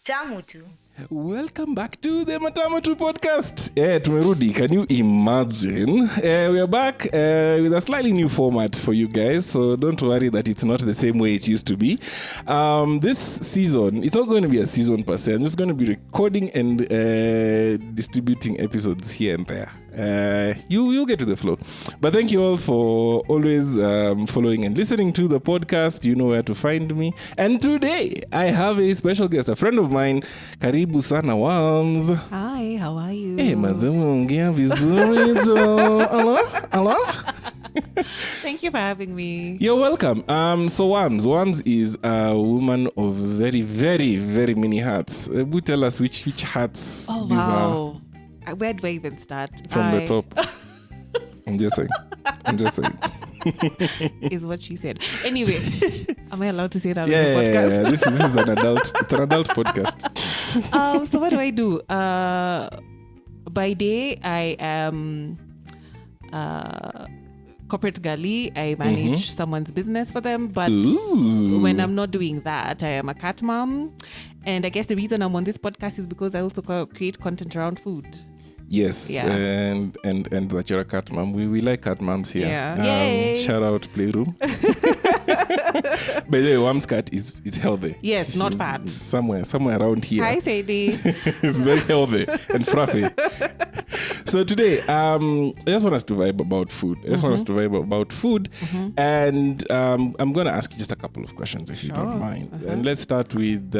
Matamu Tu. Welcome back to the Matamu Tu podcast. Tumerudi. Can you imagine? We are back with a slightly new format for you guys, so don't worry that it's not the same way it used to be. This season, it's not going to be a season per se. I'm just going to be recording and distributing episodes here and there. You'll get to the flow. But thank you all for always following and listening to the podcast. You know where to find me. And today, I have a special guest, a friend of mine, Karibu sana Wamz. Hi, how are you? Hey, mazemuongea vizuri jo. Hello? Thank you for having me. You're welcome. So Wamz is a woman of very, very, very many hats. Would tell us which hats Oh, these are. wow. Where do I even start? From the top. I'm just saying. Is what she said. Anyway, am I allowed to say that on Yeah, the podcast? this is an adult. It's an adult podcast. So what do I do? By day, I am corporate gully. I manage someone's business for them. But when I'm not doing that, I am a cat mom. And I guess the reason I'm on this podcast is because I also create content around food. Yes, Yeah. and that you're a cat mom. We like cat moms here. Yeah. Yay. Shout out Playroom. By the way, Wam's cat is healthy. Yes, not fat. Somewhere around here. Hi, Sadie. It's very healthy and fluffy. So today, I just want us to vibe about food. And I'm going to ask you just a couple of questions if you don't mind. And let's start with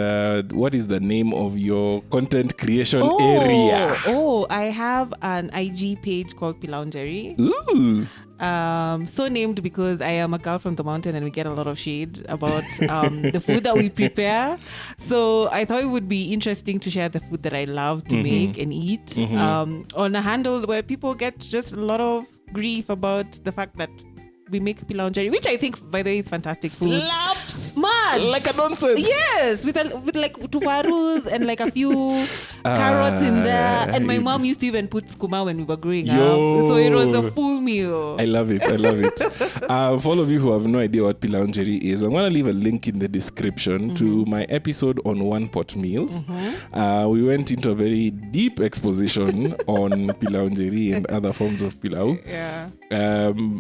what is the name of your content creation area? Oh, I have an IG page called Pilaungery. Ooh. So named because I am a girl from the mountain and we get a lot of shade about the food that we prepare. So I thought it would be interesting to share the food that I love to make and eat on a handle where people get just a lot of grief about the fact that we make pilaungery, which I think, by the way, is fantastic food. Slaps! Mad! Like a nonsense. Yes, with like tuvarus and like a few carrots in there. And my mom used to even put skuma when we were growing up. So it was the full meal. I love it. For all of you who have no idea what pilaungery is, I'm going to leave a link in the description to my episode on one pot meals. We went into a very deep exposition on pilaungery and other forms of pilau. Yeah.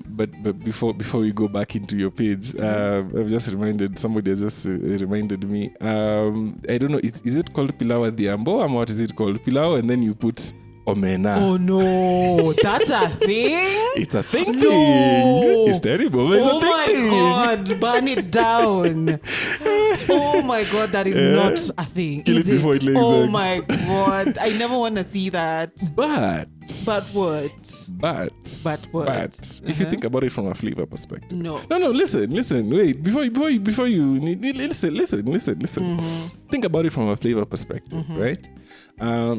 But before we go back into your page, somebody has just reminded me. I don't know, is it called pilau at the ambo, or what is it called? Pilau, and then you put omena. Oh no, that's a thing? It's a thing. No. It's terrible. It's a thing. Oh my God, burn it down. Oh my God, that is not a thing. Kill it before it lays Oh eggs. my God, I never want to see that. But what? If you think about it from a flavor perspective. No. Listen. Wait, before you listen. Think about it from a flavor perspective, right?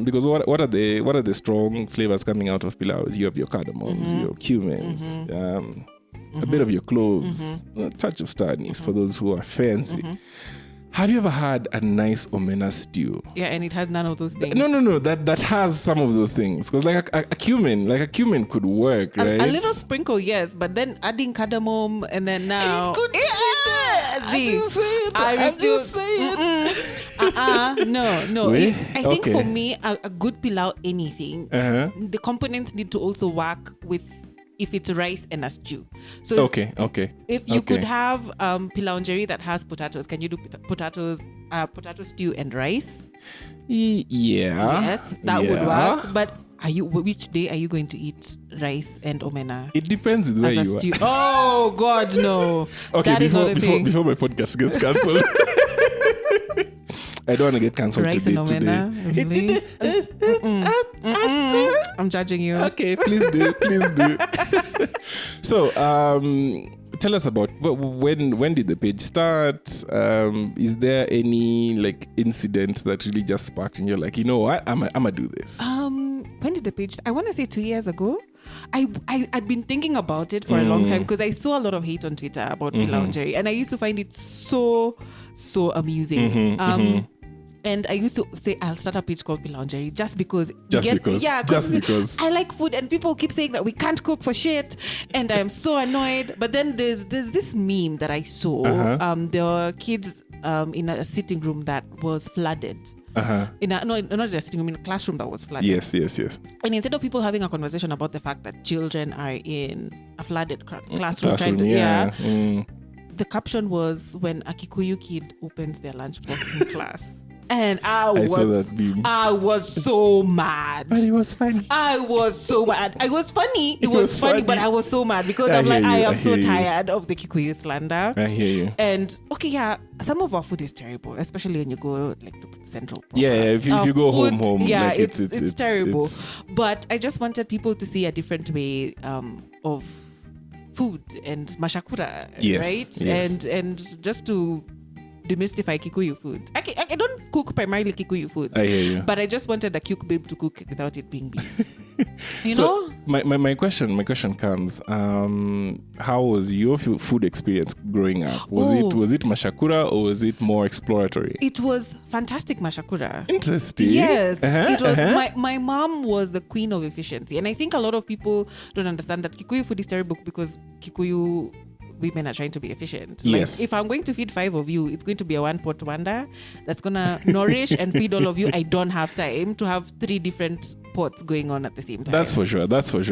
Because what are the strong flavors coming out of pilau? You have your cardamoms, your cumins, a bit of your cloves, a touch of star anise for those who are fancy. Have you ever had a nice omena stew? Yeah, and it had none of those things. No. That has some of those things. Because like a cumin could work, right? A little sprinkle, yes, but then adding cardamom and then now. It could I'm just saying. No. Wait, I think for me, a good pilau, anything, the components need to also work with if it's rice and a stew. So if you could have pilaungery that has potatoes, can you do potato stew and rice? Yeah. Yes, that would work. But which day are you going to eat rice and omena? It depends with where you are. Oh God, no. Okay, that is not a thing. before my podcast gets cancelled. I don't want to get cancelled Rice and omena, really? I'm judging you. Okay, please do. So, tell us about when did the page start? Is there any like incident that really just sparked and you're like, you know what, I'm gonna do this? When did the page start? I want to say 2 years ago. I've been thinking about it for a long time because I saw a lot of hate on Twitter about pilaungery, and I used to find it so amusing. And I used to say I'll start a page called Pilaungery just because. Just because. I like food and people keep saying that we can't cook for shit, and I'm so annoyed. But then there's this meme that I saw. There were kids in a sitting room that was flooded. not in a sitting room, in a classroom that was flooded. Yes. And instead of people having a conversation about the fact that children are in a flooded classroom trying to, the caption was when a Kikuyu kid opens their lunchbox in class. And I saw that beam. I was so mad. But it was funny. I was so mad. It was funny. It was funny, but I was so mad because I'm like, I am so tired of the Kikuyu slander. I hear you. And some of our food is terrible, especially when you go like to Central. If you go food, home, yeah, like it's terrible. But I just wanted people to see a different way of food and mashakura, right? Yes. And just to demystify Kikuyu food. I don't cook primarily Kikuyu food. I hear you. But I just wanted a Kikuyu babe to cook without it being beef. You so know? My question comes, how was your food experience growing up? Was it mashakura or was it more exploratory? It was fantastic mashakura. Interesting. Yes. It was my mom was the queen of efficiency. And I think a lot of people don't understand that Kikuyu food is terrible because Kikuyu women are trying to be efficient. Yes. Like, if I'm going to feed 5 of you, it's going to be a one-pot wonder that's going to nourish and feed all of you. I don't have time to have 3 different pots going on at the same time. That's for sure.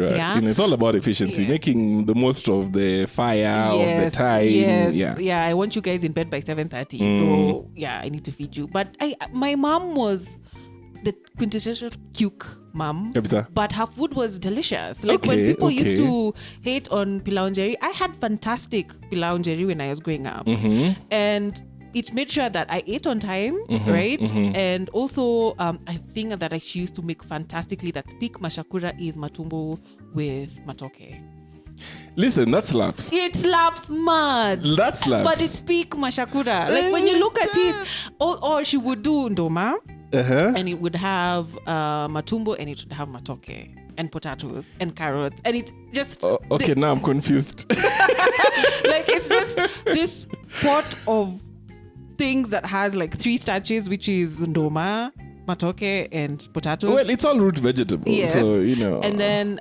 Yeah. It's all about efficiency, making the most of the fire, of the time. Yes. Yeah, I want you guys in bed by 7:30. So, I need to feed you. But my mom was the quintessential cute mom, but her food was delicious. Like when people used to hate on pilau njeri, I had fantastic pilau njeri when I was growing up, and it made sure that I ate on time, right? And also, I think that she used to make fantastically. That peak mashakura is matumbo with matoke. Listen, that slaps. It slaps mad. That slaps. But it's peak mashakura. Like when you look at it, or she would do ndoma. And it would have matumbo and it would have matoke and potatoes and carrots and it just now I'm confused. like it's just this pot of things that has like 3 starches, which is ndoma, matoke and potatoes. Well, it's all root vegetables, so and then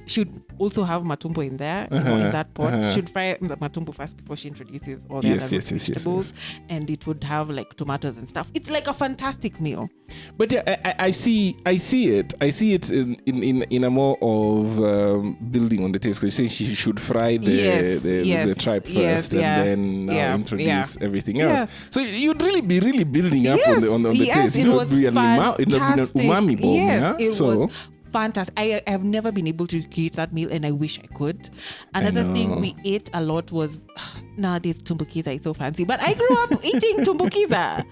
should also have matumbo in there, in that pot. Should fry the matumbo first before she introduces all the other vegetables. And it would have like tomatoes and stuff. It's like a fantastic meal. But I see it. I see it in a more of building on the taste. Because you're saying she should fry the tripe first and then introduce everything else. So you'd really be building up on the taste. It was be an umami bomb. It was fantastic. I have never been able to create that meal and I wish I could. Another thing we ate a lot was, nowadays tumbukiza is so fancy, but I grew up eating tumbukiza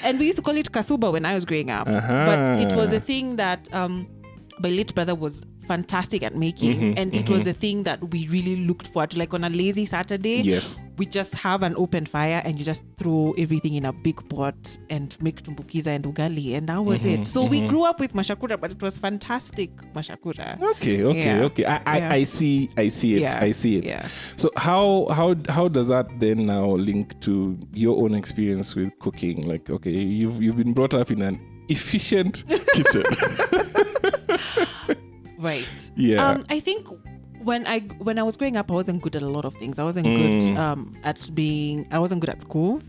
and we used to call it kasuba when I was growing up. But it was a thing that my late brother was fantastic at making, and it was a thing that we really looked forward to. Like on a lazy Saturday, we just have an open fire and you just throw everything in a big pot and make tumbukiza and ugali, and that was it. So we grew up with mashakura, but it was fantastic mashakura. Okay. I see it. I see it. Yeah. So how does that then now link to your own experience with cooking? Like, okay, you've been brought up in an efficient kitchen. Right. Yeah. I think when I was growing up, I wasn't good at a lot of things. I wasn't good I wasn't good at school.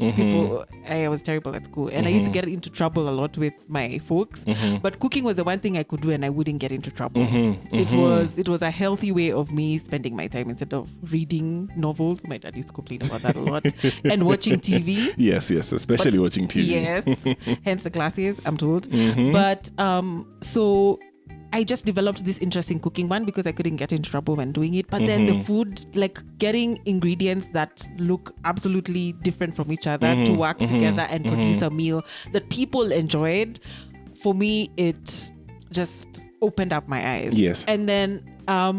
I was terrible at school, and I used to get into trouble a lot with my folks. But cooking was the one thing I could do, and I wouldn't get into trouble. It was a healthy way of me spending my time instead of reading novels. My dad used to complain about that a lot, and watching TV. Yes, especially watching TV. Yes, hence the glasses, I'm told. But so I just developed this interest in cooking, one, because I couldn't get into trouble when doing it, but then the food, like getting ingredients that look absolutely different from each other to work together and produce a meal that people enjoyed. For me, it just opened up my eyes. Yes. And then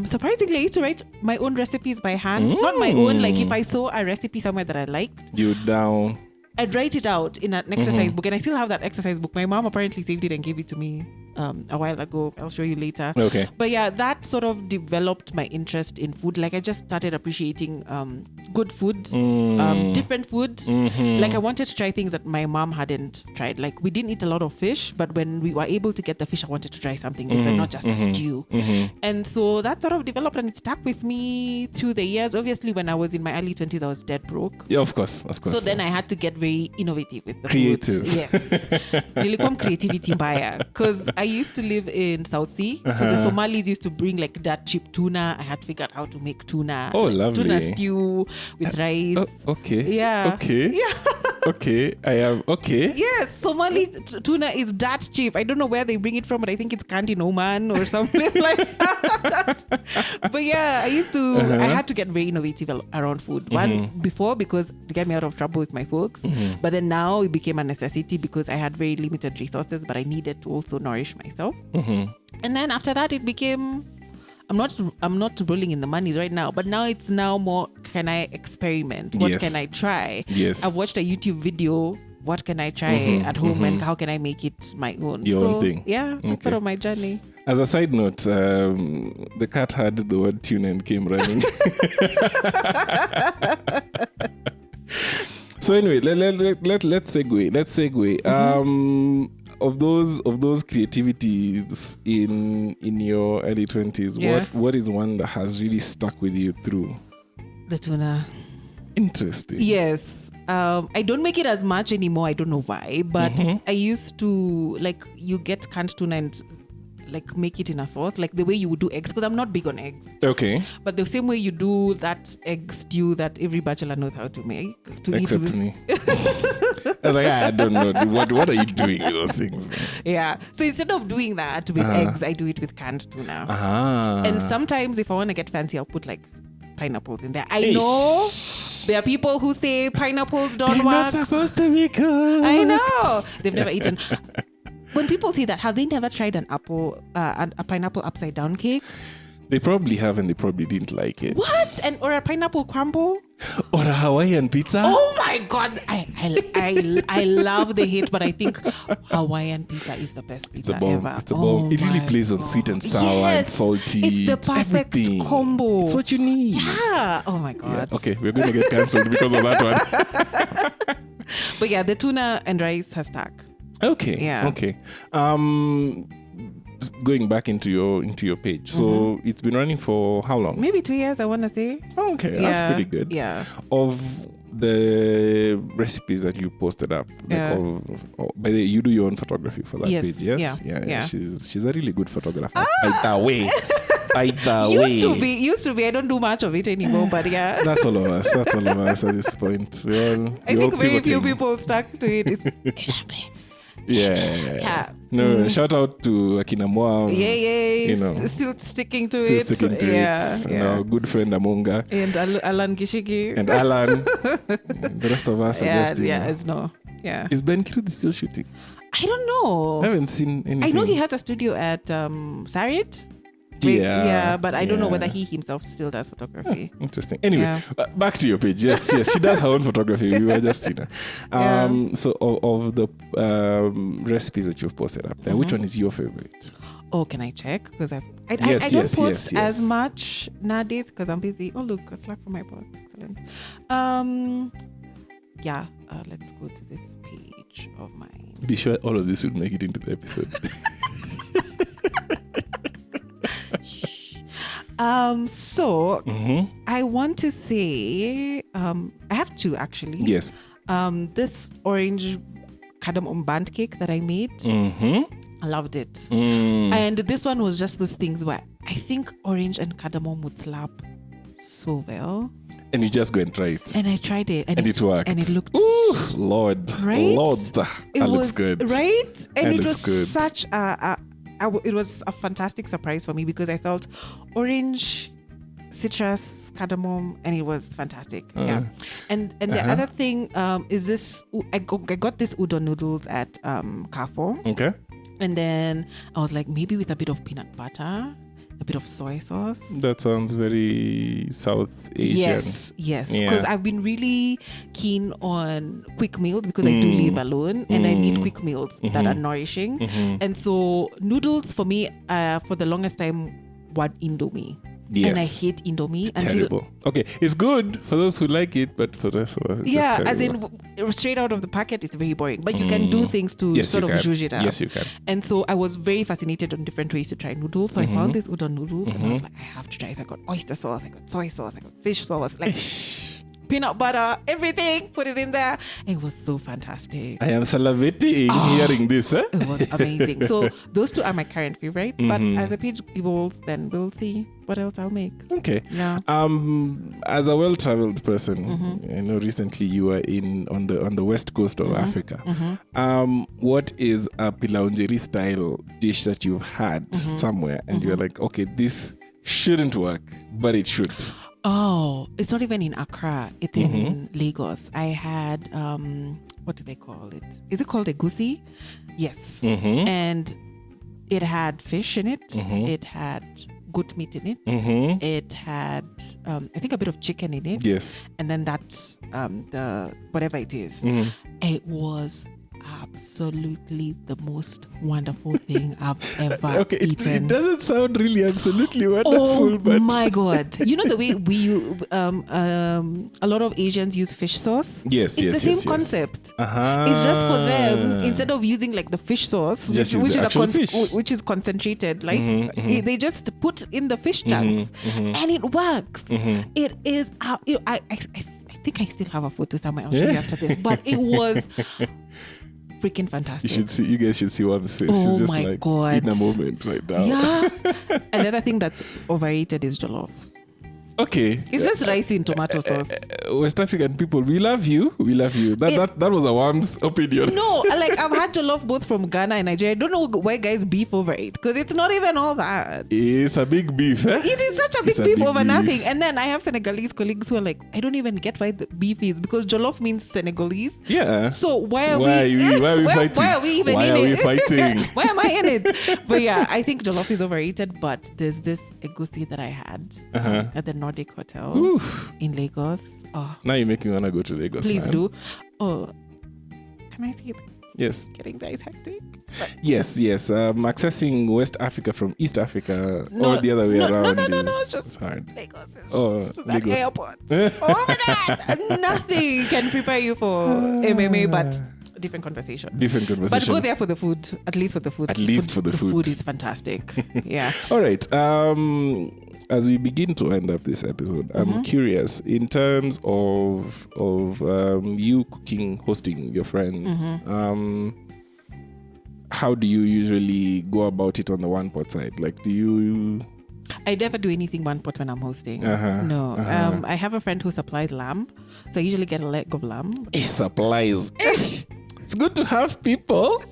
surprisingly, I used to write my own recipes by hand. Not my own, like if I saw a recipe somewhere that I liked, I'd write it out in an exercise book, and I still have that exercise book. My mom apparently saved it and gave it to me a while ago. I'll show you later. Okay. But yeah, that sort of developed my interest in food. Like I just started appreciating good food, different food. Like I wanted to try things that my mom hadn't tried. Like we didn't eat a lot of fish, but when we were able to get the fish, I wanted to try something different, not just a stew. And so that sort of developed and it stuck with me through the years. Obviously, when I was in my early 20s, I was dead broke. Yeah, of course. So then I had to get very innovative with the creative. food. Yes. Nilikwa creativity buyer. Because I used to live in South Sea. So the Somalis used to bring like that cheap tuna. I had to figure out how to make tuna. Oh, like, lovely. Tuna stew with rice. Oh, okay. Yeah. Okay. Yeah. Okay. I am okay. Yes, Somali tuna is that cheap. I don't know where they bring it from, but I think it's canned in Oman or someplace like that. But yeah, I used to, I had to get very innovative around food. One, before, because to get me out of trouble with my folks. But then now it became a necessity because I had very limited resources, but I needed to also nourish myself. And then after that, it became, I'm not rolling in the money right now, but now it's more, can I experiment? What can I try? Yes. I've watched a YouTube video. What can I try at home and how can I make it my own? Your own thing. Yeah, that's sort of my journey. As a side note, the cat heard the word tuna and came running. So anyway, let's segue. Of those creativities in your early 20s, what is one that has really stuck with you through? The tuna. Interesting. Yes. I don't make it as much anymore. I don't know why, but I used to, like, you get canned tuna and like make it in a sauce, like the way you would do eggs, because I'm not big on eggs. Okay. But the same way you do that egg stew that every bachelor knows how to make. Except me. I was like, I don't know. What are you doing with those things, man? Yeah. So instead of doing that with eggs, I do it with canned tuna. Ah. And sometimes if I want to get fancy, I'll put like pineapples in there. I know there are people who say pineapples don't They're work. not supposed to be cooked. I know. They've never eaten. When people say that, have they never tried a pineapple upside down cake? They probably have, and they probably didn't like it. What? Or a pineapple crumble? Or a Hawaiian pizza? Oh my God! I love the hate, but I think Hawaiian pizza is the best pizza ever. It's the bomb. It really plays on sweet and sour and salty. It's the perfect combo. It's what you need. Yeah. Oh my God. Yeah. Okay, we're going to get cancelled because of that one. But yeah, the tuna and rice has stuck. Okay. Yeah. Okay. Going back into your page. So it's been running for how long? Maybe 2 years, I want to say. Oh, okay. That's pretty good. Yeah. Of the recipes that you posted up, by the way, you do your own photography for that page, yes? Yeah. She's a really good photographer. Either way. Used to be. I don't do much of it anymore, but yeah. That's all of us. That's all of us at this point. I think very few people stuck to it. It's Yeah. No, shout out to Akina Moa. Yeah. Still sticking to it. Yeah. Our good friend Amunga. And Alan Gishigi. And Alan. The rest of us are just, Yeah. Is Ben Kirudi still shooting? I don't know. I haven't seen anything. I know he has a studio at Sarit. But I don't know whether he himself still does photography. Interesting. Anyway, back to your page. Yes, she does her own photography. We were just, So of the recipes that you've posted up there, which one is your favorite? Oh, can I check? Because I don't post as much nowadays because I'm busy. Oh, look, a Slack from my boss. Excellent. Let's go to this page of mine. Be sure all of this would make it into the episode. I want to say, I have two actually. Yes. This orange cardamom band cake that I made, I loved it. And this one was just those things where I think orange and cardamom would slap so well. And you just go and try it. And I tried it. And it worked. And it looked... Ooh, Lord. Right? Lord. That looks good. Right? And that it was good. Such it was a fantastic surprise for me because I felt orange, citrus, cardamom, and it was fantastic. Yeah. And the other thing is this, I got this udon noodles at Carrefour. Okay. And then I was like, maybe with a bit of peanut butter a bit of soy sauce. That sounds very South Asian. Yes. Yeah. Because I've been really keen on quick meals because I do live alone and I need quick meals that are nourishing. And so noodles for me, for the longest time, were Indomie. Yes. And I hate Indomie. It's terrible. Okay, it's good for those who like it, but for the rest of us, it's just as terrible. in straight out of the packet, it's very boring. But you can do things to sort of zhuzh it up. Yes, you can. And so I was very fascinated on different ways to try noodles. So I found these udon noodles and I was like, I have to try. So I got oyster sauce, I got soy sauce, I got fish sauce, like peanut butter, everything, put it in there. It was so fantastic. I am salivating hearing this. Eh? It was amazing. So those two are my current favorites. But as the page evolves, then we'll see what else I'll make. Okay. Yeah. As a well-traveled person, I know recently you were on the west coast of Africa. What is a pilaunjeri style dish that you've had somewhere and you're like, okay, this shouldn't work, but it should? Oh, it's not even in Accra. It's in Lagos. I had, what do they call it? Is it called egusi? Yes. And it had fish in it. It had goat meat in it. It had, I think, a bit of chicken in it. Yes. And then that's the whatever it is. It was absolutely the most wonderful thing I've ever eaten. It doesn't sound really absolutely wonderful, but my God. You know the way a lot of Asians use fish sauce? Yes, it's the same concept. It's just for them, instead of using like the fish sauce, which is concentrated, like they just put in the fish chunks and it works. It is, I think I still have a photo somewhere. I'll show you after this, but it was freaking fantastic. You guys should see Wamz face. Oh, she's just my like God. in a moment right now. Yeah. Another thing that's overrated is jollof. Okay. It's just rice in tomato sauce. West African people, we love you. We love you. That was a Wamz opinion. No, like I've had jollof both from Ghana and Nigeria. I don't know why guys beef over it because it's not even all that. It's a big beef. Eh? It is such a big beef over nothing. And then I have Senegalese colleagues who are like, I don't even get why the beef is because jollof means Senegalese. Yeah. So why are we fighting? Why are we even why in are it? we fighting? Why am I in it? But yeah, I think jollof is overrated. But there's this egusi that I had at the Nordic Hotel in Lagos. Oh, now you make me want to go to Lagos. Please man. do. Oh, can I see it? Yes. Getting that hectic. But yes. Accessing West Africa from East Africa or the other way around is just hard. Lagos is Lagos. that airport. Oh my God! Nothing can prepare you for MMA, but different conversation. But go there for the food. At least for the food. The food is fantastic. Yeah. All right. As we begin to end up this episode, I'm curious in terms of you cooking, hosting your friends. How do you usually go about it on the one pot side? Like, do you? I never do anything one pot when I'm hosting. No. I have a friend who supplies lamb, so I usually get a leg of lamb. He supplies. It's good to have people.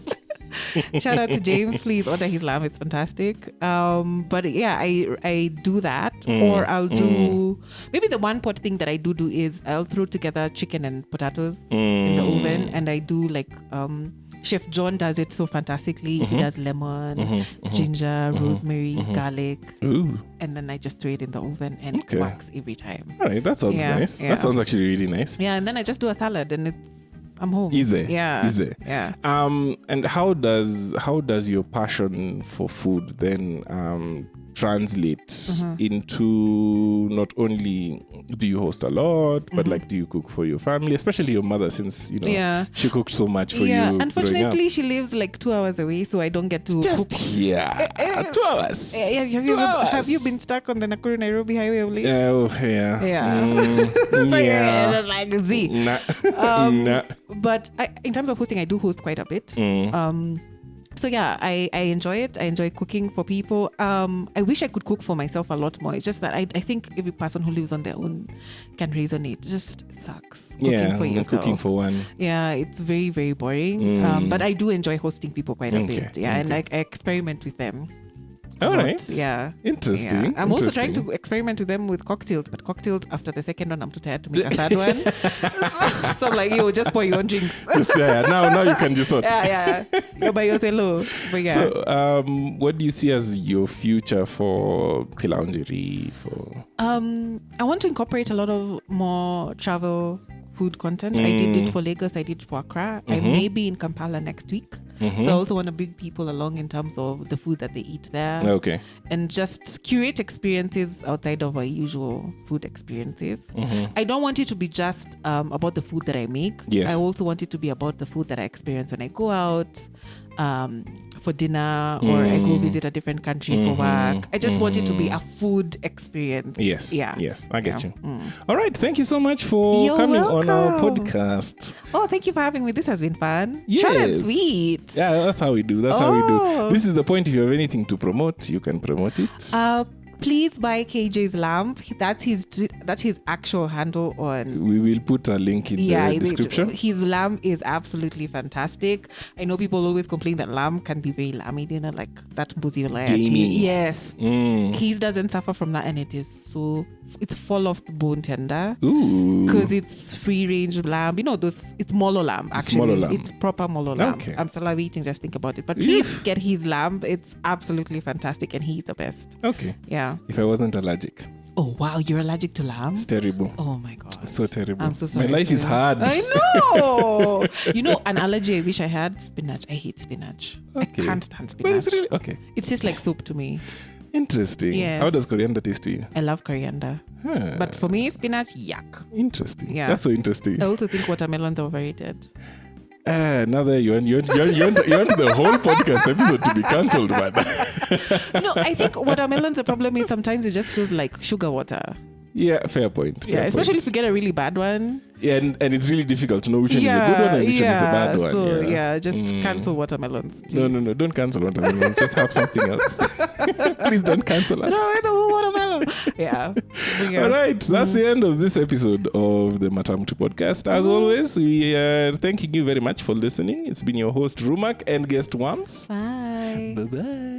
Shout out to James, please order his lamb. It's fantastic. But yeah, I do that, or I'll do maybe the one pot thing that I do is I'll throw together chicken and potatoes in the oven, and I do like Chef John does it so fantastically. He does lemon, ginger, rosemary, garlic, and then I just throw it in the oven, and it works every time. All right, that sounds nice. Yeah. That sounds actually really nice. Yeah, and then I just do a salad, and I'm home. Easy. Yeah. Easy. Yeah. And how does your passion for food then translate into not only do you host a lot, but like do you cook for your family, especially your mother, since she cooked so much for you. Yeah. Unfortunately, she lives like 2 hours away, so I don't get to just cook. here. 2 hours. Have you been stuck on the Nakuru Nairobi highway of late? Yeah. That's like Z. Nah. But in terms of hosting, I do host quite a bit. So yeah, I enjoy it. I enjoy cooking for people. I wish I could cook for myself a lot more. It's just that I think every person who lives on their own can resonate. It just sucks cooking for yourself. Cooking for one. Yeah, it's very, very boring. But I do enjoy hosting people quite a bit. Yeah, and I experiment with them. All right. Yeah. Interesting. Yeah. I'm also trying Interesting. to experiment with them with cocktails, but cocktails after the second one, I'm too tired to make a third one. So I'm like, just pour your own drinks. Now you can just sort. Yeah. You're by yourself. But yeah. So, what do you see as your future for Pilaungery? I want to incorporate a lot of more travel food content. I did it for Lagos, I did it for Accra. I may be in Kampala next week. So I also want to bring people along in terms of the food that they eat there. Okay. And just curate experiences outside of our usual food experiences. I don't want it to be just about the food that I make. Yes. I also want it to be about the food that I experience when I go out for dinner or I go visit a different country for work. I just want it to be a food experience. Yes. Yeah. Yes. I get you. All right. Thank you so much for You're coming on our welcome. podcast. Oh, thank you for having me. This has been fun. Yes. Short and sweet. Yeah, that's how we do. That's how we Oh. do. This is the point. If you have anything to promote, you can promote it. Please buy KJ's lamp. That's his actual handle on. We will put a link in the description. His lamb is absolutely fantastic. I know people always complain that lamb can be very lammy, like that mbuzi like. Gamey. Yes. His doesn't suffer from that, and it's full of the bone tender. Ooh. Because it's free range lamb. It's molo lamb, actually. Molo lamb. It's proper molo lamb. Okay. I'm salivating just think about it. But please get his lamb. It's absolutely fantastic, and he's the best. Okay. Yeah. If I wasn't allergic, Oh, wow. You're allergic to lamb? it's terrible. Oh, my God. It's so terrible. I'm so sorry. My life is hard. I know. An allergy I wish I had? Spinach. I hate spinach. Okay. I can't stand But spinach. it's really okay. It tastes like soup to me. Interesting. Yes. How does coriander taste to you? I love coriander. Huh. But for me, spinach, yuck. Interesting. Yeah. That's so interesting. I also think watermelons are overrated. Now that you want the whole podcast episode to be cancelled, man. No, I think watermelons, the problem is sometimes it just feels like sugar water. Yeah, fair point. Yeah, especially if you get a really bad one. Yeah, and it's really difficult to know which one is the good one and which one is the bad one. So, just cancel watermelons. Please. No, don't cancel watermelons. Just have something else. Please don't cancel us. No, I don't want watermelon. Yeah. All right, that's the end of this episode of the Matamu Tu podcast. As always, we are thanking you very much for listening. It's been your host, Rumak, and guest Wamz. Bye. Bye-bye.